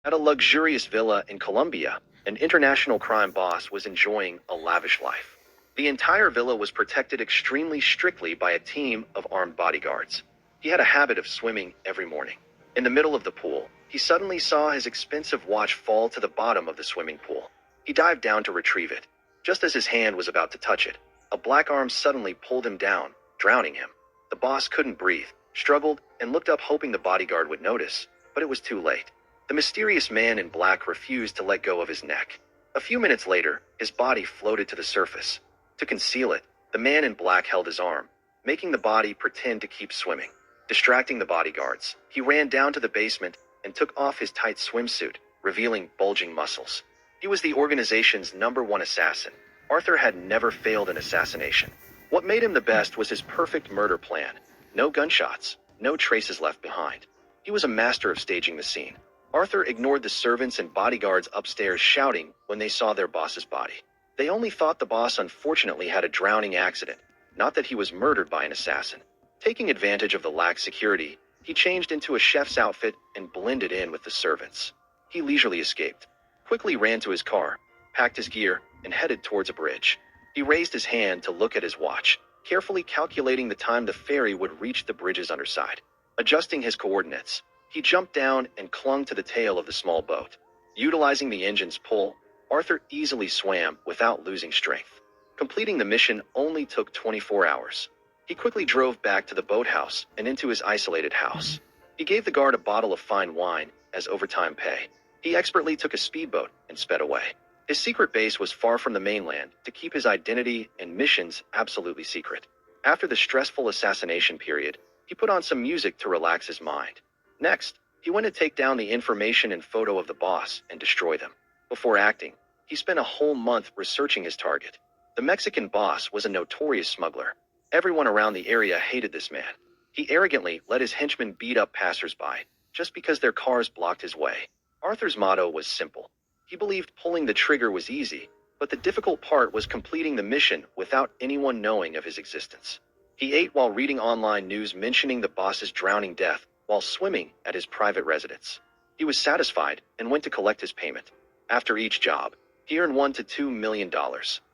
At a luxurious villa in Colombia, an international crime boss was enjoying a lavish life. The entire villa was protected extremely strictly by a team of armed bodyguards. He had a habit of swimming every morning. In the middle of the pool, he suddenly saw his expensive watch fall to the bottom of the swimming pool. He dived down to retrieve it. Just as his hand was about to touch it, a black arm suddenly pulled him down, drowning him. The boss couldn't breathe, struggled, and looked up hoping the bodyguard would notice, but it was too late. The mysterious man in black refused to let go of his neck. A few minutes later, his body floated to the surface. To conceal it, the man in black held his arm, making the body pretend to keep swimming. Distracting the bodyguards, he ran down to the basement and took off his tight swimsuit, revealing bulging muscles. He was the organization's #1 assassin. Arthur had never failed an assassination. What made him the best was his perfect murder plan. No gunshots, no traces left behind. He was a master of staging the scene. Arthur ignored the servants and bodyguards upstairs shouting when they saw their boss's body. They only thought the boss unfortunately had a drowning accident, not that he was murdered by an assassin. Taking advantage of the lax security, he changed into a chef's outfit and blended in with the servants. He leisurely escaped, quickly ran to his car, packed his gear, and headed towards a bridge. He raised his hand to look at his watch, carefully calculating the time the ferry would reach the bridge's underside. Adjusting his coordinates, he jumped down and clung to the tail of the small boat. Utilizing the engine's pull, Arthur easily swam without losing strength. Completing the mission only took 24 hours. He quickly drove back to the boathouse and into his isolated house. He gave the guard a bottle of fine wine as overtime pay. He expertly took a speedboat and sped away. His secret base was far from the mainland to keep his identity and missions absolutely secret. After the stressful assassination period, he put on some music to relax his mind. Next, he went to take down the information and photo of the boss and destroy them. Before acting, he spent a whole month researching his target. The Mexican boss was a notorious smuggler. Everyone around the area hated this man. He arrogantly let his henchmen beat up passersby, just because their cars blocked his way. Arthur's motto was simple. He believed pulling the trigger was easy, but the difficult part was completing the mission without anyone knowing of his existence. He ate while reading online news mentioning the boss's drowning death while swimming at his private residence. He was satisfied and went to collect his payment. After each job, he earned $1 to $2 million,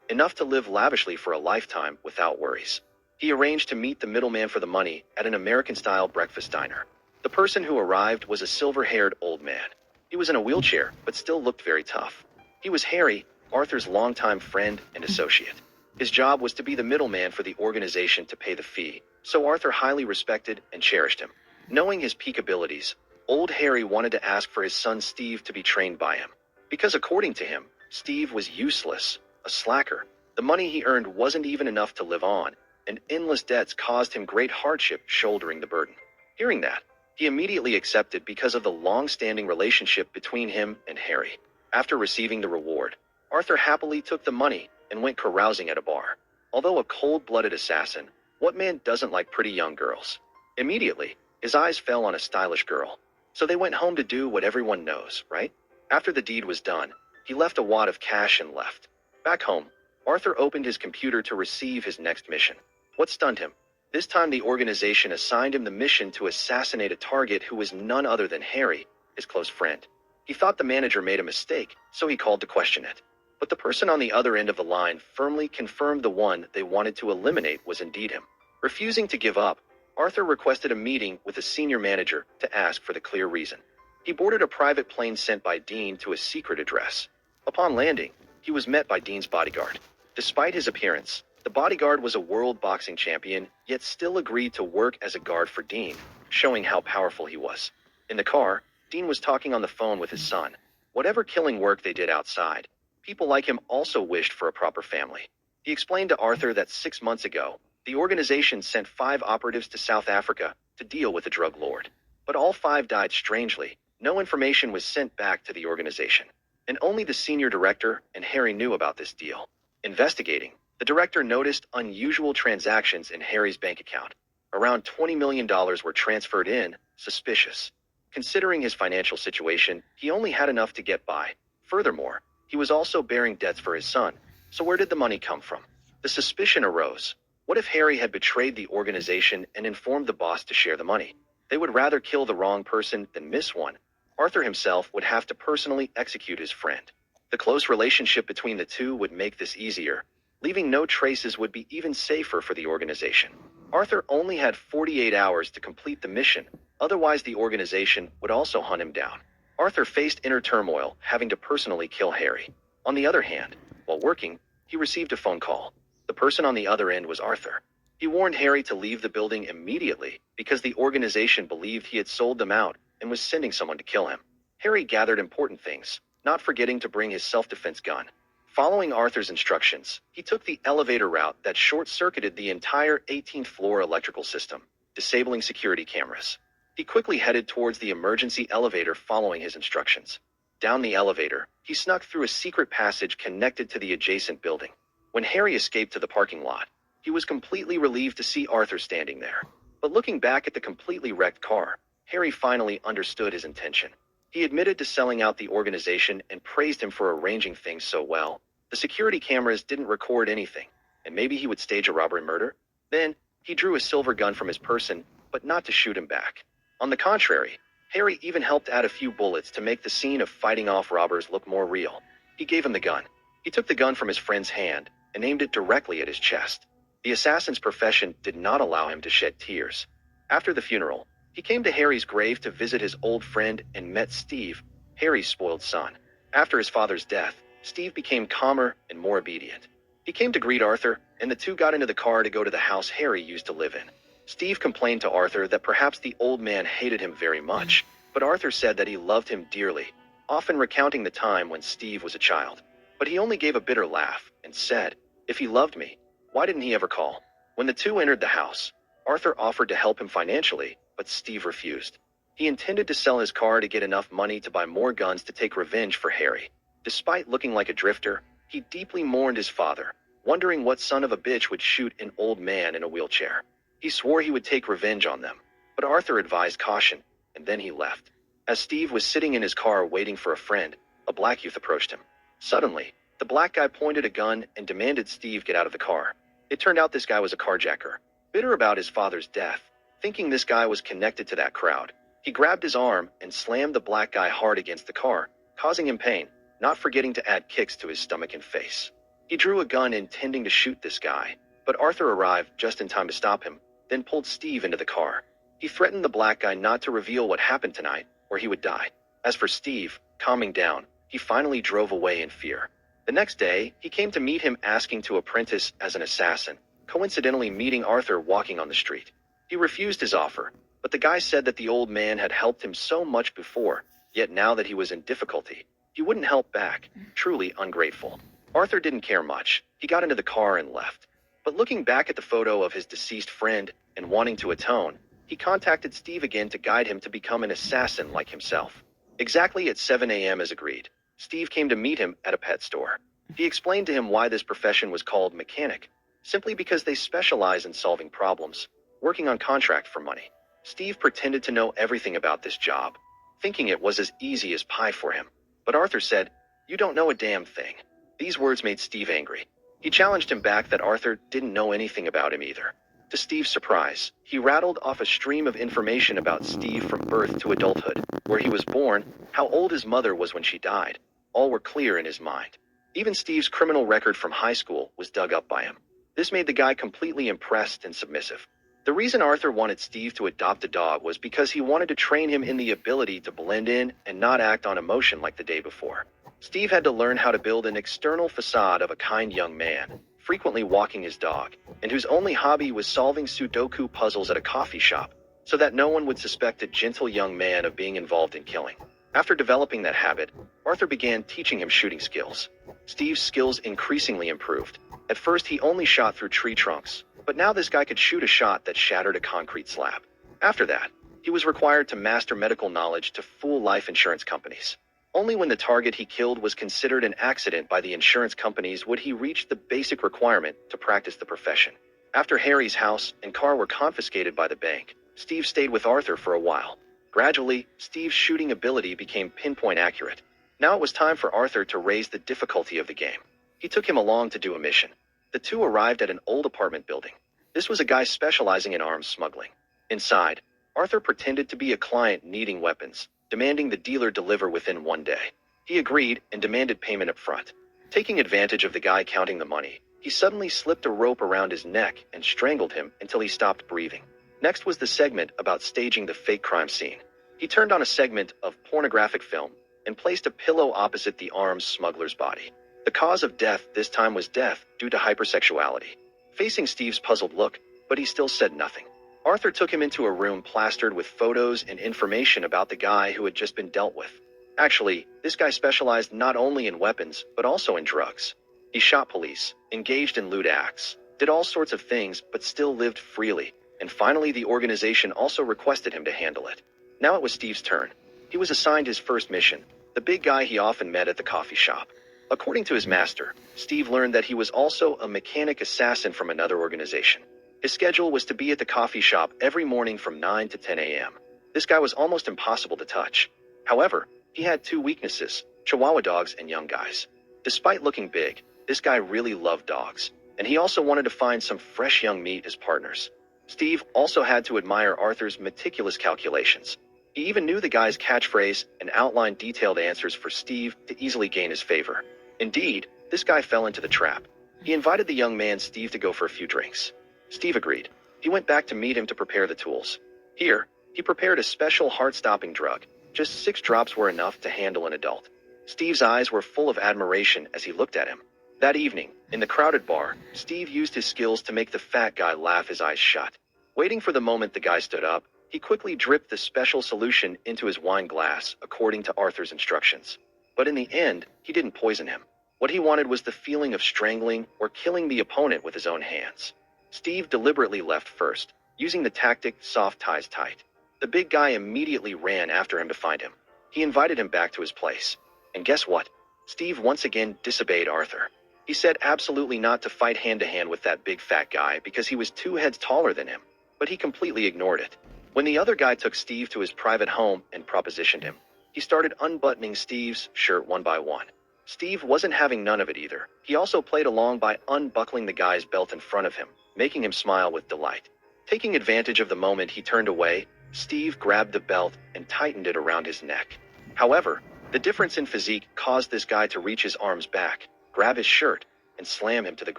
enough to live lavishly for a lifetime without worries. He arranged to meet the middleman for the money at an American-style breakfast diner. The person who arrived was a silver-haired old man. He was in a wheelchair, but still looked very tough. He was Harry, Arthur's longtime friend and associate. His job was to be the middleman for the organization to pay the fee, so Arthur highly respected and cherished him. Knowing his peak abilities, old Harry wanted to ask for his son Steve to be trained by him. Because according to him, Steve was useless, a slacker. The money he earned wasn't even enough to live on, and endless debts caused him great hardship shouldering the burden. Hearing that, he immediately accepted because of the long-standing relationship between him and Harry. After receiving the reward, Arthur happily took the money and went carousing at a bar. Although a cold-blooded assassin, what man doesn't like pretty young girls? Immediately, his eyes fell on a stylish girl. So they went home to do what everyone knows, right? After the deed was done, he left a wad of cash and left. Back home, Arthur opened his computer to receive his next mission. What stunned him? This time the organization assigned him the mission to assassinate a target who was none other than Harry, his close friend. He thought the manager made a mistake, so he called to question it. But the person on the other end of the line firmly confirmed the one they wanted to eliminate was indeed him. Refusing to give up, Arthur requested a meeting with a senior manager to ask for the clear reason. He boarded a private plane sent by Dean to a secret address. Upon landing, he was met by Dean's bodyguard. Despite his appearance, the bodyguard was a world boxing champion, yet still agreed to work as a guard for Dean, showing how powerful he was. In the car, Dean was talking on the phone with his son. Whatever killing work they did outside, people like him also wished for a proper family. He explained to Arthur that 6 months ago, the organization sent 5 operatives to South Africa to deal with a drug lord. But all 5 died strangely. No information was sent back to the organization. And only the senior director and Harry knew about this deal. Investigating, the director noticed unusual transactions in Harry's bank account. Around $20 million were transferred in, suspicious. Considering his financial situation, he only had enough to get by. Furthermore, he was also bearing debts for his son. So where did the money come from? The suspicion arose. What if Harry had betrayed the organization and informed the boss to share the money? They would rather kill the wrong person than miss one. Arthur himself would have to personally execute his friend. The close relationship between the two would make this easier. Leaving no traces would be even safer for the organization. Arthur only had 48 hours to complete the mission, otherwise the organization would also hunt him down. Arthur faced inner turmoil, having to personally kill Harry. On the other hand, while working, he received a phone call. The person on the other end was Arthur. He warned Harry to leave the building immediately because the organization believed he had sold them out and was sending someone to kill him. Harry gathered important things, not forgetting to bring his self-defense gun. Following Arthur's instructions, he took the elevator route that short-circuited the entire 18th floor electrical system, disabling security cameras. He quickly headed towards the emergency elevator following his instructions. Down the elevator, he snuck through a secret passage connected to the adjacent building. When Harry escaped to the parking lot, he was completely relieved to see Arthur standing there. But looking back at the completely wrecked car, Harry finally understood his intention. He admitted to selling out the organization and praised him for arranging things so well. The security cameras didn't record anything, and maybe he would stage a robbery murder? Then, he drew a silver gun from his person, but not to shoot him back. On the contrary, Harry even helped add a few bullets to make the scene of fighting off robbers look more real. He gave him the gun. He took the gun from his friend's hand and aimed it directly at his chest. The assassin's profession did not allow him to shed tears. After the funeral, he came to Harry's grave to visit his old friend and met Steve, Harry's spoiled son. After his father's death, Steve became calmer and more obedient. He came to greet Arthur, and the two got into the car to go to the house Harry used to live in. Steve complained to Arthur that perhaps the old man hated him very much, but Arthur said that he loved him dearly, often recounting the time when Steve was a child. But he only gave a bitter laugh and said, "If he loved me, why didn't he ever call?" When the two entered the house, Arthur offered to help him financially, but Steve refused. He intended to sell his car to get enough money to buy more guns to take revenge for Harry. Despite looking like a drifter, he deeply mourned his father, wondering what son of a bitch would shoot an old man in a wheelchair. He swore he would take revenge on them, but Arthur advised caution, and then he left. As Steve was sitting in his car waiting for a friend, a black youth approached him. Suddenly, the black guy pointed a gun and demanded Steve get out of the car. It turned out this guy was a carjacker. Bitter about his father's death, thinking this guy was connected to that crowd, he grabbed his arm and slammed the black guy hard against the car, causing him pain, not forgetting to add kicks to his stomach and face. He drew a gun intending to shoot this guy, but Arthur arrived just in time to stop him, then pulled Steve into the car. He threatened the black guy not to reveal what happened tonight, or he would die. As for Steve, calming down, he finally drove away in fear. The next day, he came to meet him asking to apprentice as an assassin, coincidentally meeting Arthur walking on the street. He refused his offer, but the guy said that the old man had helped him so much before, yet now that he was in difficulty, he wouldn't help back, truly ungrateful. Arthur didn't care much. He got into the car and left. But looking back at the photo of his deceased friend and wanting to atone, he contacted Steve again to guide him to become an assassin like himself. Exactly at 7 a.m. as agreed, Steve came to meet him at a pet store. He explained to him why this profession was called mechanic, simply because they specialize in solving problems, working on contract for money. Steve pretended to know everything about this job, thinking it was as easy as pie for him. But Arthur said, "You don't know a damn thing." These words made Steve angry. He challenged him back that Arthur didn't know anything about him either. To Steve's surprise, he rattled off a stream of information about Steve from birth to adulthood, where he was born, how old his mother was when she died. All were clear in his mind. Even Steve's criminal record from high school was dug up by him. This made the guy completely impressed and submissive. The reason Arthur wanted Steve to adopt a dog was because he wanted to train him in the ability to blend in and not act on emotion like the day before. Steve had to learn how to build an external facade of a kind young man, frequently walking his dog, and whose only hobby was solving Sudoku puzzles at a coffee shop, so that no one would suspect a gentle young man of being involved in killing. After developing that habit, Arthur began teaching him shooting skills. Steve's skills increasingly improved. At first he only shot through tree trunks, but now this guy could shoot a shot that shattered a concrete slab. After that, he was required to master medical knowledge to fool life insurance companies. Only when the target he killed was considered an accident by the insurance companies would he reach the basic requirement to practice the profession. After Harry's house and car were confiscated by the bank, Steve stayed with Arthur for a while. Gradually, Steve's shooting ability became pinpoint accurate. Now it was time for Arthur to raise the difficulty of the game. He took him along to do a mission. The two arrived at an old apartment building. This was a guy specializing in arms smuggling. Inside, Arthur pretended to be a client needing weapons, demanding the dealer deliver within 1 day. He agreed and demanded payment up front. Taking advantage of the guy counting the money, he suddenly slipped a rope around his neck and strangled him until he stopped breathing. Next was the segment about staging the fake crime scene. He turned on a segment of pornographic film and placed a pillow opposite the armed smuggler's body. The cause of death this time was death due to hypersexuality. Facing Steve's puzzled look, but he still said nothing. Arthur took him into a room plastered with photos and information about the guy who had just been dealt with. Actually, this guy specialized not only in weapons, but also in drugs. He shot police, engaged in lewd acts, did all sorts of things, but still lived freely. And finally, the organization also requested him to handle it. Now it was Steve's turn. He was assigned his first mission, the big guy he often met at the coffee shop. According to his master, Steve learned that he was also a mechanic assassin from another organization. His schedule was to be at the coffee shop every morning from 9 to 10 a.m. This guy was almost impossible to touch. However, he had two weaknesses: Chihuahua dogs and young guys. Despite looking big, this guy really loved dogs, and he also wanted to find some fresh young meat as partners. Steve also had to admire Arthur's meticulous calculations. He even knew the guy's catchphrase and outlined detailed answers for Steve to easily gain his favor. Indeed, this guy fell into the trap. He invited the young man Steve to go for a few drinks. Steve agreed. He went back to meet him to prepare the tools. Here, he prepared a special heart-stopping drug. Just 6 drops were enough to handle an adult. Steve's eyes were full of admiration as he looked at him. That evening, in the crowded bar, Steve used his skills to make the fat guy laugh his eyes shut. Waiting for the moment the guy stood up, he quickly dripped the special solution into his wine glass according to Arthur's instructions. But in the end, he didn't poison him. What he wanted was the feeling of strangling or killing the opponent with his own hands. Steve deliberately left first, using the tactic soft ties tight. The big guy immediately ran after him to find him. He invited him back to his place. And guess what? Steve once again disobeyed Arthur. He said absolutely not to fight hand-to-hand with that big fat guy because he was 2 heads taller than him, but he completely ignored it. When the other guy took Steve to his private home and propositioned him, he started unbuttoning Steve's shirt one by one. Steve wasn't having none of it either. He also played along by unbuckling the guy's belt in front of him, making him smile with delight. Taking advantage of the moment he turned away, Steve grabbed the belt and tightened it around his neck. However, the difference in physique caused this guy to reach his arms back, grab his shirt, and slam him to the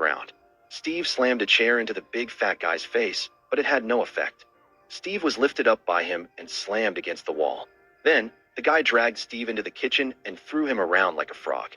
ground. Steve slammed a chair into the big fat guy's face, but it had no effect. Steve was lifted up by him and slammed against the wall. Then, the guy dragged Steve into the kitchen and threw him around like a frog.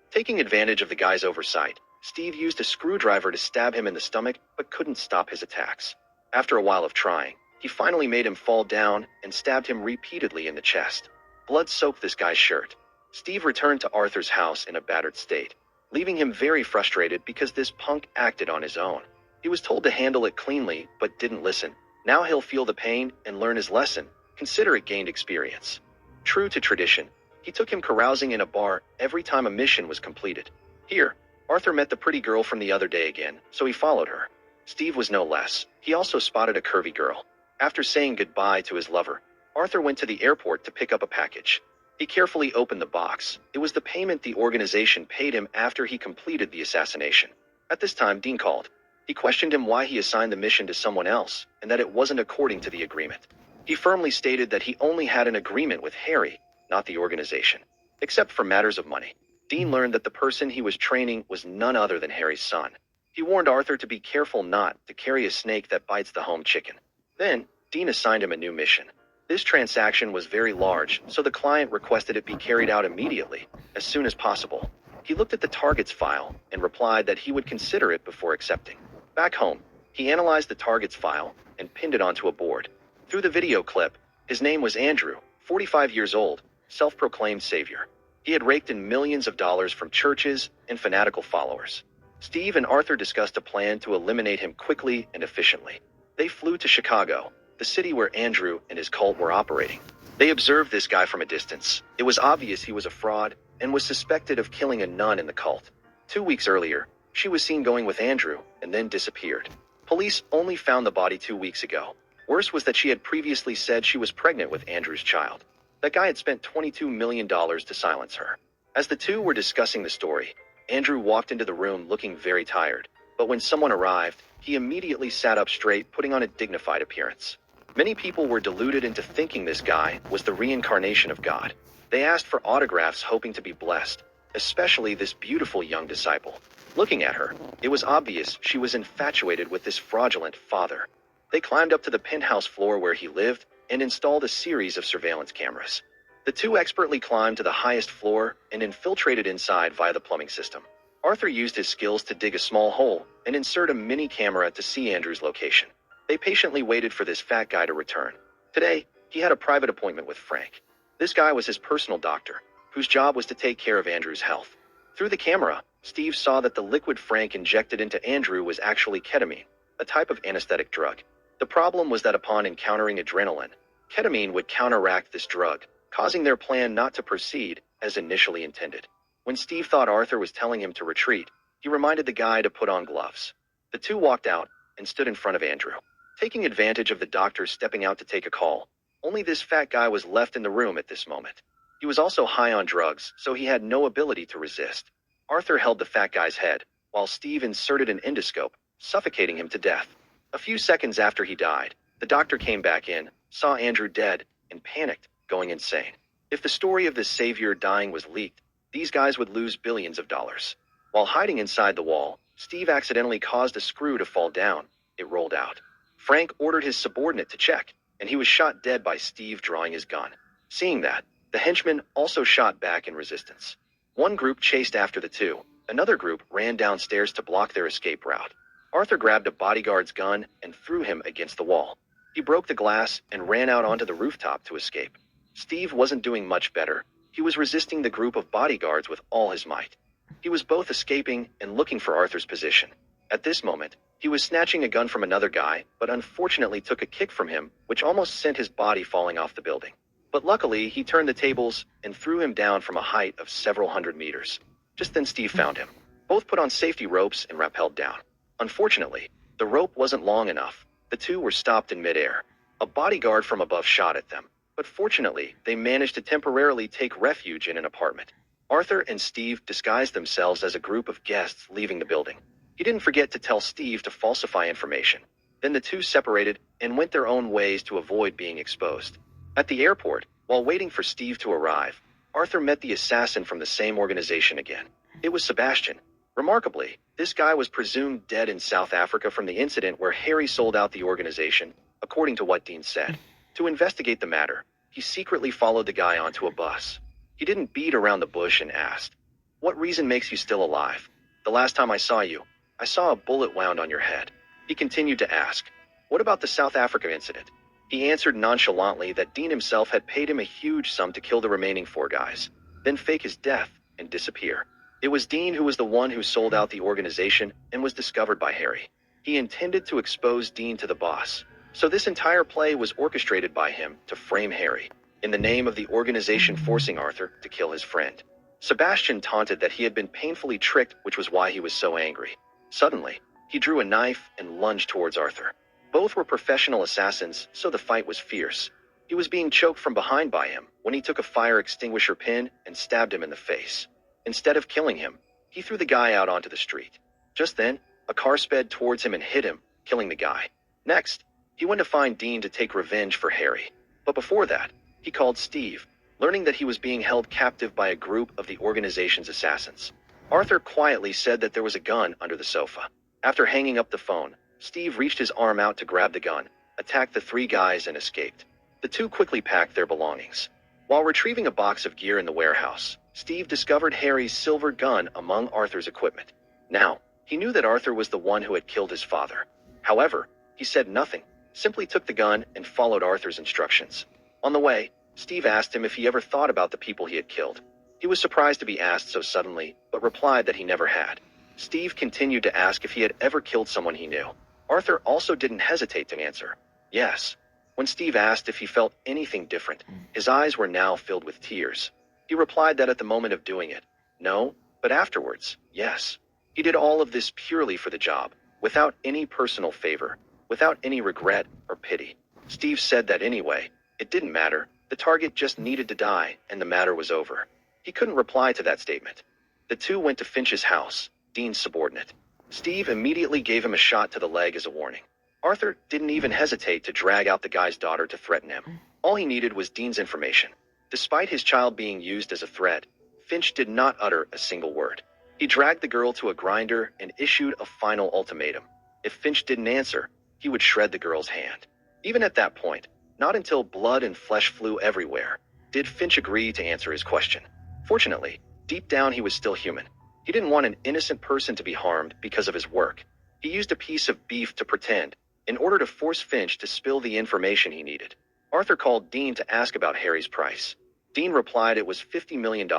Taking advantage of the guy's oversight, Steve used a screwdriver to stab him in the stomach, but couldn't stop his attacks. After a while of trying, he finally made him fall down and stabbed him repeatedly in the chest. Blood soaked this guy's shirt. Steve returned to Arthur's house in a battered state, leaving him very frustrated because this punk acted on his own. He was told to handle it cleanly, but didn't listen. Now he'll feel the pain and learn his lesson. Consider it gained experience. True to tradition, he took him carousing in a bar every time a mission was completed. Here, Arthur met the pretty girl from the other day again, so he followed her. Steve was no less. He also spotted a curvy girl. After saying goodbye to his lover, Arthur went to the airport to pick up a package. He carefully opened the box. It was the payment the organization paid him after he completed the assassination. At this time, Dean called. He questioned him why he assigned the mission to someone else, and that it wasn't according to the agreement. He firmly stated that he only had an agreement with Harry, not the organization. Except for matters of money. Dean learned that the person he was training was none other than Harry's son. He warned Arthur to be careful not to carry a snake that bites the home chicken. Then, Dean assigned him a new mission. This transaction was very large, so the client requested it be carried out immediately, as soon as possible. He looked at the targets file and replied that he would consider it before accepting. Back home, he analyzed the targets file and pinned it onto a board. Through the video clip, his name was Andrew, 45 years old, self-proclaimed savior. He had raked in millions of dollars from churches and fanatical followers. Steve and Arthur discussed a plan to eliminate him quickly and efficiently. They flew to Chicago, the city where Andrew and his cult were operating. They observed this guy from a distance. It was obvious he was a fraud and was suspected of killing a nun in the cult. 2 weeks earlier, she was seen going with Andrew and then disappeared. Police only found the body 2 weeks ago. Worse was that she had previously said she was pregnant with Andrew's child. That guy had spent $22 million to silence her. As the two were discussing the story, Andrew walked into the room looking very tired, but when someone arrived, he immediately sat up straight, putting on a dignified appearance. Many people were deluded into thinking this guy was the reincarnation of God. They asked for autographs hoping to be blessed, especially this beautiful young disciple. Looking at her, it was obvious she was infatuated with this fraudulent father. They climbed up to the penthouse floor where he lived and installed a series of surveillance cameras. The two expertly climbed to the highest floor and infiltrated inside via the plumbing system. Arthur used his skills to dig a small hole and insert a mini camera to see Andrew's location. They patiently waited for this fat guy to return. Today, he had a private appointment with Frank. This guy was his personal doctor, whose job was to take care of Andrew's health. Through the camera, Steve saw that the liquid Frank injected into Andrew was actually ketamine, a type of anesthetic drug. The problem was that upon encountering adrenaline, ketamine would counteract this drug, causing their plan not to proceed as initially intended. When Steve thought Arthur was telling him to retreat, he reminded the guy to put on gloves. The two walked out and stood in front of Andrew. Taking advantage of the doctor stepping out to take a call, only this fat guy was left in the room at this moment. He was also high on drugs, so he had no ability to resist. Arthur held the fat guy's head, while Steve inserted an endoscope, suffocating him to death. A few seconds after he died, the doctor came back in, saw Andrew dead, and panicked, going insane. If the story of this savior dying was leaked, these guys would lose billions of dollars. While hiding inside the wall, Steve accidentally caused a screw to fall down. It rolled out. Frank ordered his subordinate to check, and he was shot dead by Steve drawing his gun. Seeing that, the henchmen also shot back in resistance. One group chased after the two, another group ran downstairs to block their escape route. Arthur grabbed a bodyguard's gun and threw him against the wall. He broke the glass and ran out onto the rooftop to escape. Steve wasn't doing much better. He was resisting the group of bodyguards with all his might. He was both escaping and looking for Arthur's position. At this moment, he was snatching a gun from another guy, but unfortunately took a kick from him, which almost sent his body falling off the building. But luckily, he turned the tables and threw him down from a height of several hundred meters. Just then Steve found him. Both put on safety ropes and rappelled down. Unfortunately, the rope wasn't long enough. The two were stopped in midair. A bodyguard from above shot at them, but fortunately, they managed to temporarily take refuge in an apartment. Arthur and Steve disguised themselves as a group of guests leaving the building. He didn't forget to tell Steve to falsify information. Then the two separated and went their own ways to avoid being exposed. At the airport, while waiting for Steve to arrive, Arthur met the assassin from the same organization again. It was Sebastian. Remarkably, this guy was presumed dead in South Africa from the incident where Harry sold out the organization, according to what Dean said. To investigate the matter, he secretly followed the guy onto a bus. He didn't beat around the bush and asked, "What reason makes you still alive? The last time I saw you, I saw a bullet wound on your head." He continued to ask, "What about the South Africa incident?" He answered nonchalantly that Dean himself had paid him a huge sum to kill the remaining 4 guys, then fake his death and disappear. It was Dean who was the one who sold out the organization and was discovered by Harry. He intended to expose Dean to the boss, so this entire play was orchestrated by him to frame Harry, in the name of the organization forcing Arthur to kill his friend. Sebastian taunted that he had been painfully tricked, which was why he was so angry. Suddenly, he drew a knife and lunged towards Arthur. Both were professional assassins, so the fight was fierce. He was being choked from behind by him when he took a fire extinguisher pin and stabbed him in the face. Instead of killing him, he threw the guy out onto the street. Just then, a car sped towards him and hit him, killing the guy. Next, he went to find Dean to take revenge for Harry. But before that, he called Steve, learning that he was being held captive by a group of the organization's assassins. Arthur quietly said that there was a gun under the sofa. After hanging up the phone, Steve reached his arm out to grab the gun, attacked the 3 guys and escaped. The two quickly packed their belongings. While retrieving a box of gear in the warehouse, Steve discovered Harry's silver gun among Arthur's equipment. Now, he knew that Arthur was the one who had killed his father. However, he said nothing, simply took the gun and followed Arthur's instructions. On the way, Steve asked him if he ever thought about the people he had killed. He was surprised to be asked so suddenly, but replied that he never had. Steve continued to ask if he had ever killed someone he knew. Arthur also didn't hesitate to answer, yes. When Steve asked if he felt anything different, his eyes were now filled with tears. He replied that at the moment of doing it, no, but afterwards, yes. He did all of this purely for the job, without any personal favor, without any regret or pity. Steve said that anyway, it didn't matter, the target just needed to die and the matter was over. He couldn't reply to that statement. The two went to Finch's house, Dean's subordinate. Steve immediately gave him a shot to the leg as a warning. Arthur didn't even hesitate to drag out the guy's daughter to threaten him. All he needed was Dean's information. Despite his child being used as a threat, Finch did not utter a single word. He dragged the girl to a grinder and issued a final ultimatum. If Finch didn't answer, he would shred the girl's hand. Even at that point, not until blood and flesh flew everywhere, did Finch agree to answer his question. Fortunately, deep down he was still human. He didn't want an innocent person to be harmed because of his work. He used a piece of beef to pretend, in order to force Finch to spill the information he needed. Arthur called Dean to ask about Harry's price. Dean replied it was $50 million,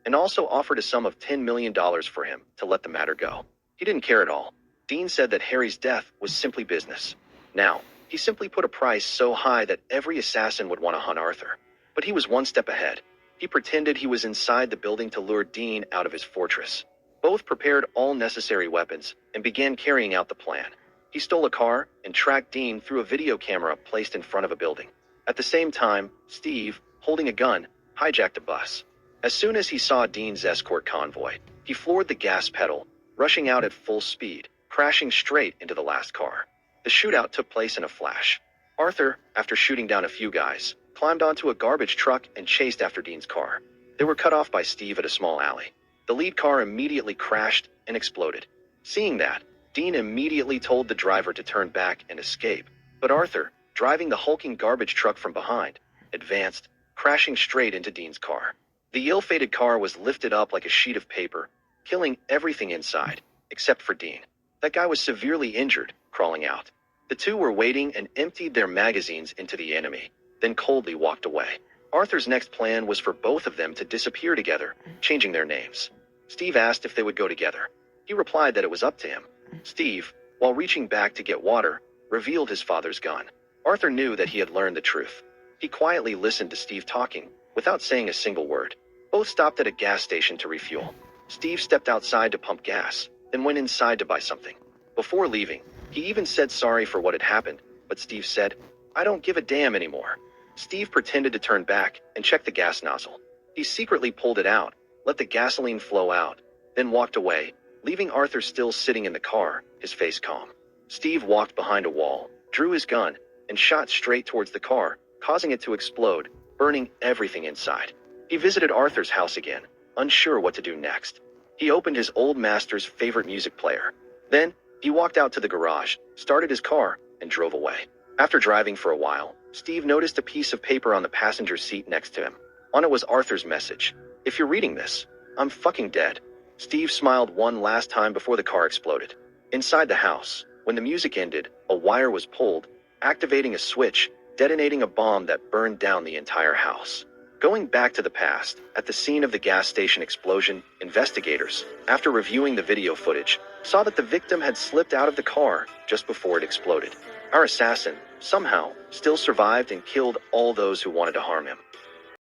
and also offered a sum of $10 million for him to let the matter go. He didn't care at all. Dean said that Harry's death was simply business. Now, he simply put a price so high that every assassin would want to hunt Arthur. But he was one step ahead. He pretended he was inside the building to lure Dean out of his fortress. Both prepared all necessary weapons and began carrying out the plan. He stole a car and tracked Dean through a video camera placed in front of a building. At the same time, Steve, holding a gun, hijacked a bus. As soon as he saw Dean's escort convoy, he floored the gas pedal, rushing out at full speed, crashing straight into the last car. The shootout took place in a flash. Arthur, after shooting down a few guys, climbed onto a garbage truck and chased after Dean's car. They were cut off by Steve at a small alley. The lead car immediately crashed and exploded. Seeing that, Dean immediately told the driver to turn back and escape. But Arthur, driving the hulking garbage truck from behind, advanced, crashing straight into Dean's car. The ill-fated car was lifted up like a sheet of paper, killing everything inside, except for Dean. That guy was severely injured, crawling out. The two were waiting and emptied their magazines into the enemy, then coldly walked away. Arthur's next plan was for both of them to disappear together, changing their names. Steve asked if they would go together. He replied that it was up to him. Steve, while reaching back to get water, revealed his father's gun. Arthur knew that he had learned the truth. He quietly listened to Steve talking, without saying a single word. Both stopped at a gas station to refuel. Steve stepped outside to pump gas, then went inside to buy something. Before leaving, he even said sorry for what had happened, but Steve said, "I don't give a damn anymore." Steve pretended to turn back and check the gas nozzle. He secretly pulled it out, let the gasoline flow out, then walked away, leaving Arthur still sitting in the car, his face calm. Steve walked behind a wall, drew his gun, and shot straight towards the car, causing it to explode, burning everything inside. He visited Arthur's house again, unsure what to do next. He opened his old master's favorite music player. Then, he walked out to the garage, started his car, and drove away. After driving for a while, Steve noticed a piece of paper on the passenger seat next to him. On it was Arthur's message. "If you're reading this, I'm fucking dead." Steve smiled one last time before the car exploded. Inside the house, when the music ended, a wire was pulled, activating a switch, detonating a bomb that burned down the entire house. Going back to the past, at the scene of the gas station explosion, investigators, after reviewing the video footage, saw that the victim had slipped out of the car just before it exploded. Our assassin, somehow, still survived and killed all those who wanted to harm him.